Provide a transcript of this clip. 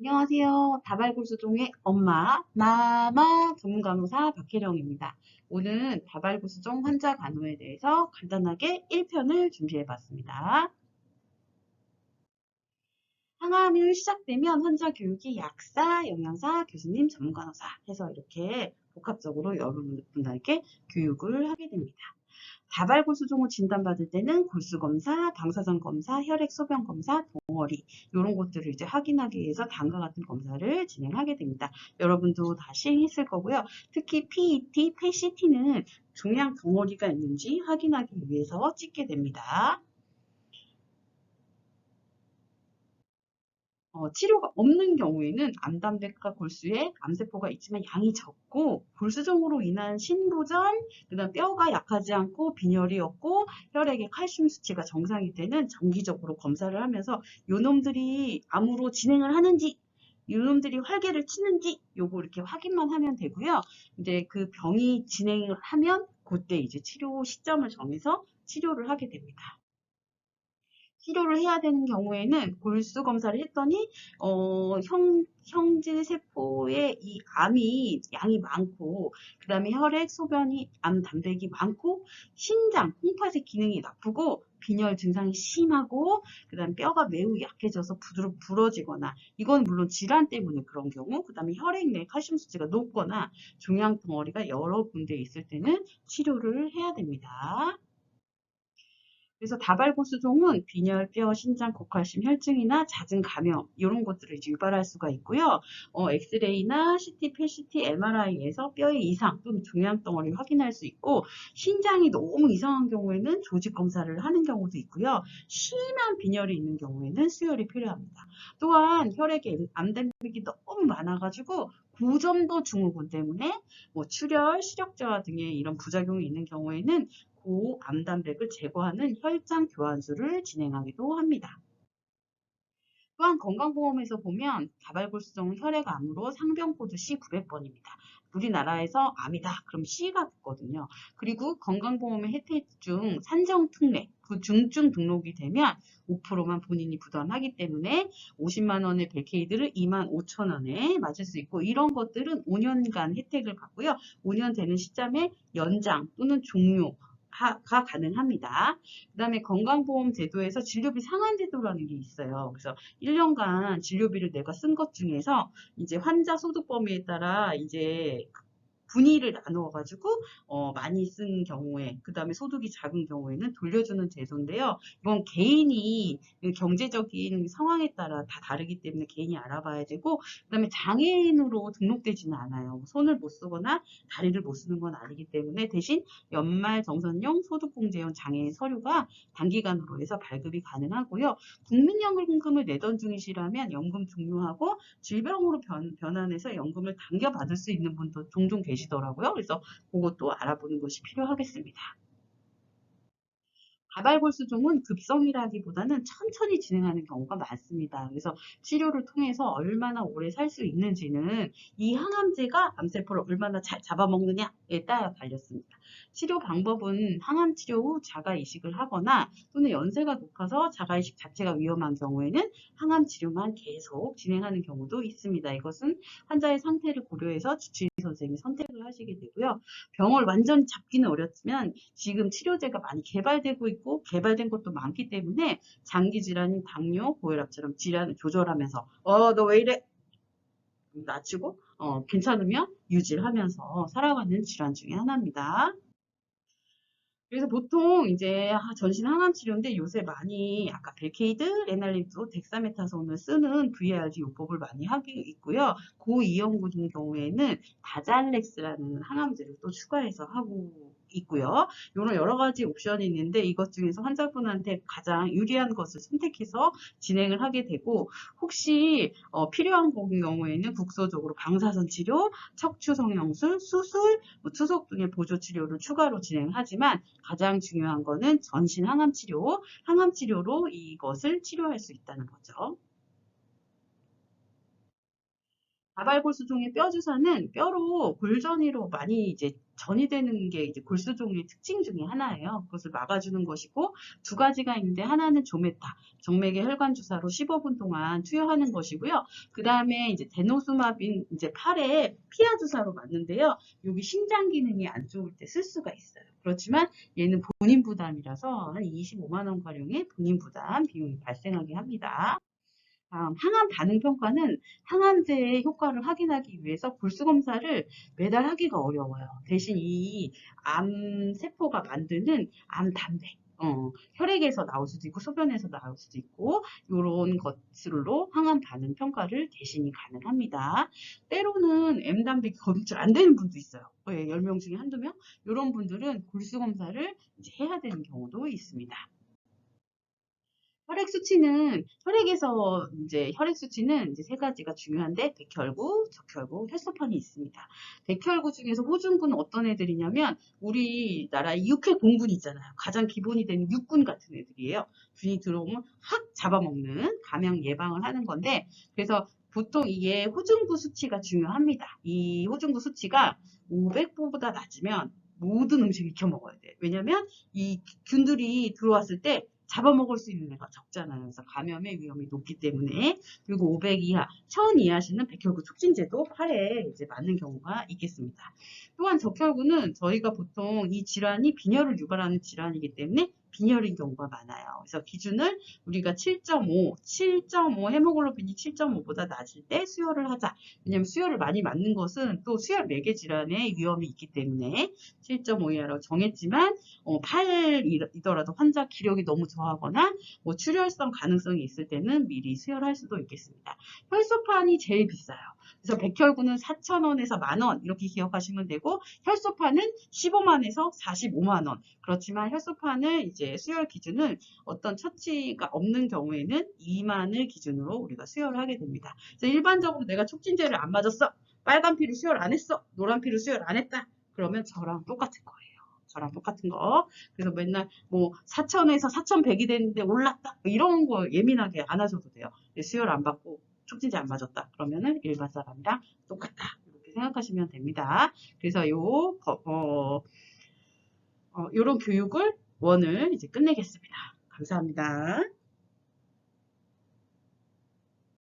안녕하세요. 다발구수종의 엄마, 마마 전문간호사 박혜령입니다. 오늘은 다발구수종 환자 간호에 대해서 간단하게 1편을 준비해봤습니다. 항암이 시작되면 환자 교육이 약사, 영양사, 교수님, 전문간호사 해서 이렇게 복합적으로 여러분들께 교육을 하게 됩니다. 다발골수종을 진단받을 때는 골수검사, 방사선 검사, 혈액 소변 검사, 덩어리 이런 것들을 이제 확인하기 위해서 다음과 같은 검사를 진행하게 됩니다. 여러분도 다 시행했을 거고요. 특히 PET, PET-CT는 종양 덩어리가 있는지 확인하기 위해서 찍게 됩니다. 치료가 없는 경우에는 암담백과 골수에 암세포가 있지만 양이 적고 골수종으로 인한 신부전, 그다음 뼈가 약하지 않고 빈혈이 없고 혈액의 칼슘 수치가 정상일 때는 정기적으로 검사를 하면서 요놈들이 암으로 진행을 하는지 요놈들이 활개를 치는지 요거 이렇게 확인만 하면 되고요. 이제 그 병이 진행을 하면 그때 이제 치료 시점을 정해서 치료를 하게 됩니다. 치료를 해야 되는 경우에는 골수 검사를 했더니 형질 세포에 이 암이 양이 많고 그다음에 혈액 소변이 암 단백이 많고 신장 홍파색 기능이 나쁘고 빈혈 증상이 심하고 그다음 뼈가 매우 약해져서 부러지거나 이건 물론 질환 때문에 그런 경우 그다음에 혈액 내 칼슘 수치가 높거나 종양 덩어리가 여러 군데 있을 때는 치료를 해야 됩니다. 그래서 다발고수종은 빈혈, 뼈, 신장, 고칼슘 혈증이나 잦은 감염 이런 것들을 이제 유발할 수가 있고요. 엑스레이나 CT, PCT, MRI에서 뼈의 이상 또는 종양 덩어리를 확인할 수 있고 신장이 너무 이상한 경우에는 조직 검사를 하는 경우도 있고요. 심한 빈혈이 있는 경우에는 수혈이 필요합니다. 또한 혈액에 암단백이 너무 많아가지고 고점도 증후군 때문에 뭐 출혈, 시력 저하 등의 이런 부작용이 있는 경우에는 고암단백을 제거하는 혈장 교환술을 진행하기도 합니다. 또한 건강보험에서 보면 다발골수종 혈액암으로 상병코드 C900번입니다. 우리나라에서 암이다. 그럼 C가 붙거든요. 그리고 건강보험의 혜택 중 산정특례, 그 중증 등록이 되면 5%만 본인이 부담하기 때문에 50만 원의 백케이드를 2만 5천 원에 맞을 수 있고 이런 것들은 5년간 혜택을 받고요. 5년 되는 시점에 연장 또는 종료 가 가능합니다. 그 다음에 건강보험 제도에서 진료비 상환 제도라는 게 있어요. 그래서 1년간 진료비를 내가 쓴 것 중에서 이제 환자 소득 범위에 따라 이제 분위를 나누어 가지고 많이 쓴 경우에 그다음에 소득이 작은 경우에는 돌려주는 제도인데요. 이건 개인이 경제적인 상황에 따라 다 다르기 때문에 개인이 알아봐야 되고 그다음에 장애인으로 등록되지는 않아요. 손을 못 쓰거나 다리를 못 쓰는 건 아니기 때문에 대신 연말 정산용 소득공제용 장애인 서류가 단기간으로 해서 발급이 가능하고요. 국민연금을 내던 중이시라면 연금 종료하고 질병으로 변환해서 연금을 당겨받을 수 있는 분도 종종 계시더라고요. 그래서 그것도 알아보는 것이 필요하겠습니다. 다발골수종은 급성이라기보다는 천천히 진행하는 경우가 많습니다. 그래서 치료를 통해서 얼마나 오래 살 수 있는지는 이 항암제가 암세포를 얼마나 잘 잡아먹느냐에 따라 달렸습니다. 치료 방법은 항암 치료 후 자가 이식을 하거나 또는 연세가 높아서 자가 이식 자체가 위험한 경우에는 항암 치료만 계속 진행하는 경우도 있습니다. 이것은 환자의 상태를 고려해서 주치의 선생님이 선택을 하시게 되고요. 병을 완전히 잡기는 어렵지만 지금 치료제가 많이 개발되고 있고 개발된 것도 많기 때문에 장기 질환인 당뇨, 고혈압처럼 질환을 조절하면서 너 왜 이래? 낮추고 괜찮으면 유지를 하면서 살아가는 질환 중에 하나입니다. 그래서 보통 이제 전신 항암 치료인데 요새 많이 아까 벨케이드, 레날리도, 덱사메타손을 쓰는 VARG 요법을 많이 하고 있고요. 고위험군인 경우에는 다잘렉스라는 항암제를 또 추가해서 하고 있고요. 이런 여러 가지 옵션이 있는데 이것 중에서 환자분한테 가장 유리한 것을 선택해서 진행을 하게 되고 혹시 필요한 경우에는 국소적으로 방사선 치료, 척추 성형술, 수술, 투석 등의 보조 치료를 추가로 진행하지만 가장 중요한 거는 전신 항암 치료, 항암 치료로 이것을 치료할 수 있다는 거죠. 다발골수종의 뼈 주사는 뼈로 골전이로 많이 이제 전이 되는 게 이제 골수종의 특징 중에 하나예요. 그것을 막아주는 것이고, 두 가지가 있는데 하나는 조메타, 정맥의 혈관 주사로 15분 동안 투여하는 것이고요. 그 다음에 이제 데노수마빈 이제 팔에 피하 주사로 맞는데요. 여기 신장 기능이 안 좋을 때 쓸 수가 있어요. 그렇지만 얘는 본인 부담이라서 한 25만 원 가량의 본인 부담 비용이 발생하게 합니다. 항암 반응 평가는 항암제의 효과를 확인하기 위해서 골수 검사를 매달 하기가 어려워요. 대신 이 암 세포가 만드는 암 단백, 혈액에서 나올 수도 있고 소변에서 나올 수도 있고 이런 것으로 항암 반응 평가를 대신이 가능합니다. 때로는 M 단백이 검출 안 되는 분도 있어요. 10명 중에 한두 명? 이런 분들은 골수 검사를 이제 해야 되는 경우도 있습니다. 혈액 수치는 이제 세 가지가 중요한데, 백혈구, 적혈구, 혈소판이 있습니다. 백혈구 중에서 호중군은 어떤 애들이냐면, 우리나라 육해 공군 있잖아요. 가장 기본이 되는 육군 같은 애들이에요. 균이 들어오면 확 잡아먹는 감염 예방을 하는 건데, 그래서 보통 이게 호중구 수치가 중요합니다. 이 호중구 수치가 500보다 낮으면 모든 음식 익혀 먹어야 돼요. 왜냐면 이 균들이 들어왔을 때 잡아먹을 수 있는 애가 적잖아요. 그래서 감염의 위험이 높기 때문에. 그리고 500 이하, 1000 이하시는 백혈구 촉진제도 팔에 이제 맞는 경우가 있겠습니다. 또한 적혈구는 저희가 보통 이 질환이 빈혈을 유발하는 질환이기 때문에 빈혈인 경우가 많아요. 그래서 기준을 우리가 7.5 헤모글로빈이 7.5보다 낮을 때 수혈을 하자. 왜냐면 수혈을 많이 맞는 것은 또 수혈 매개 질환의 위험이 있기 때문에 7.5 이하로 정했지만 8이더라도 환자 기력이 너무 저하거나 뭐 출혈성 가능성이 있을 때는 미리 수혈할 수도 있겠습니다. 혈소판이 제일 비싸요. 그래서 백혈구는 4,000원에서 10,000원 이렇게 기억하시면 되고, 혈소판은 15만에서 45만원. 그렇지만 혈소판을 이제 수혈 기준은 어떤 처치가 없는 경우에는 2만을 기준으로 우리가 수혈을 하게 됩니다. 그래서 일반적으로 내가 촉진제를 안 맞았어, 빨간 피로 수혈 안 했어, 노란 피로 수혈 안 했다, 그러면 저랑 똑같은 거예요. 저랑 똑같은 거. 그래서 맨날 뭐 4,000에서 4,100이 됐는데 올랐다, 이런 거 예민하게 안 하셔도 돼요. 수혈 안 받고 촉진제 안 맞았다 그러면은 일반 사람이랑 똑같다, 이렇게 생각하시면 됩니다. 그래서 요런 교육을 원을 이제 끝내겠습니다. 감사합니다.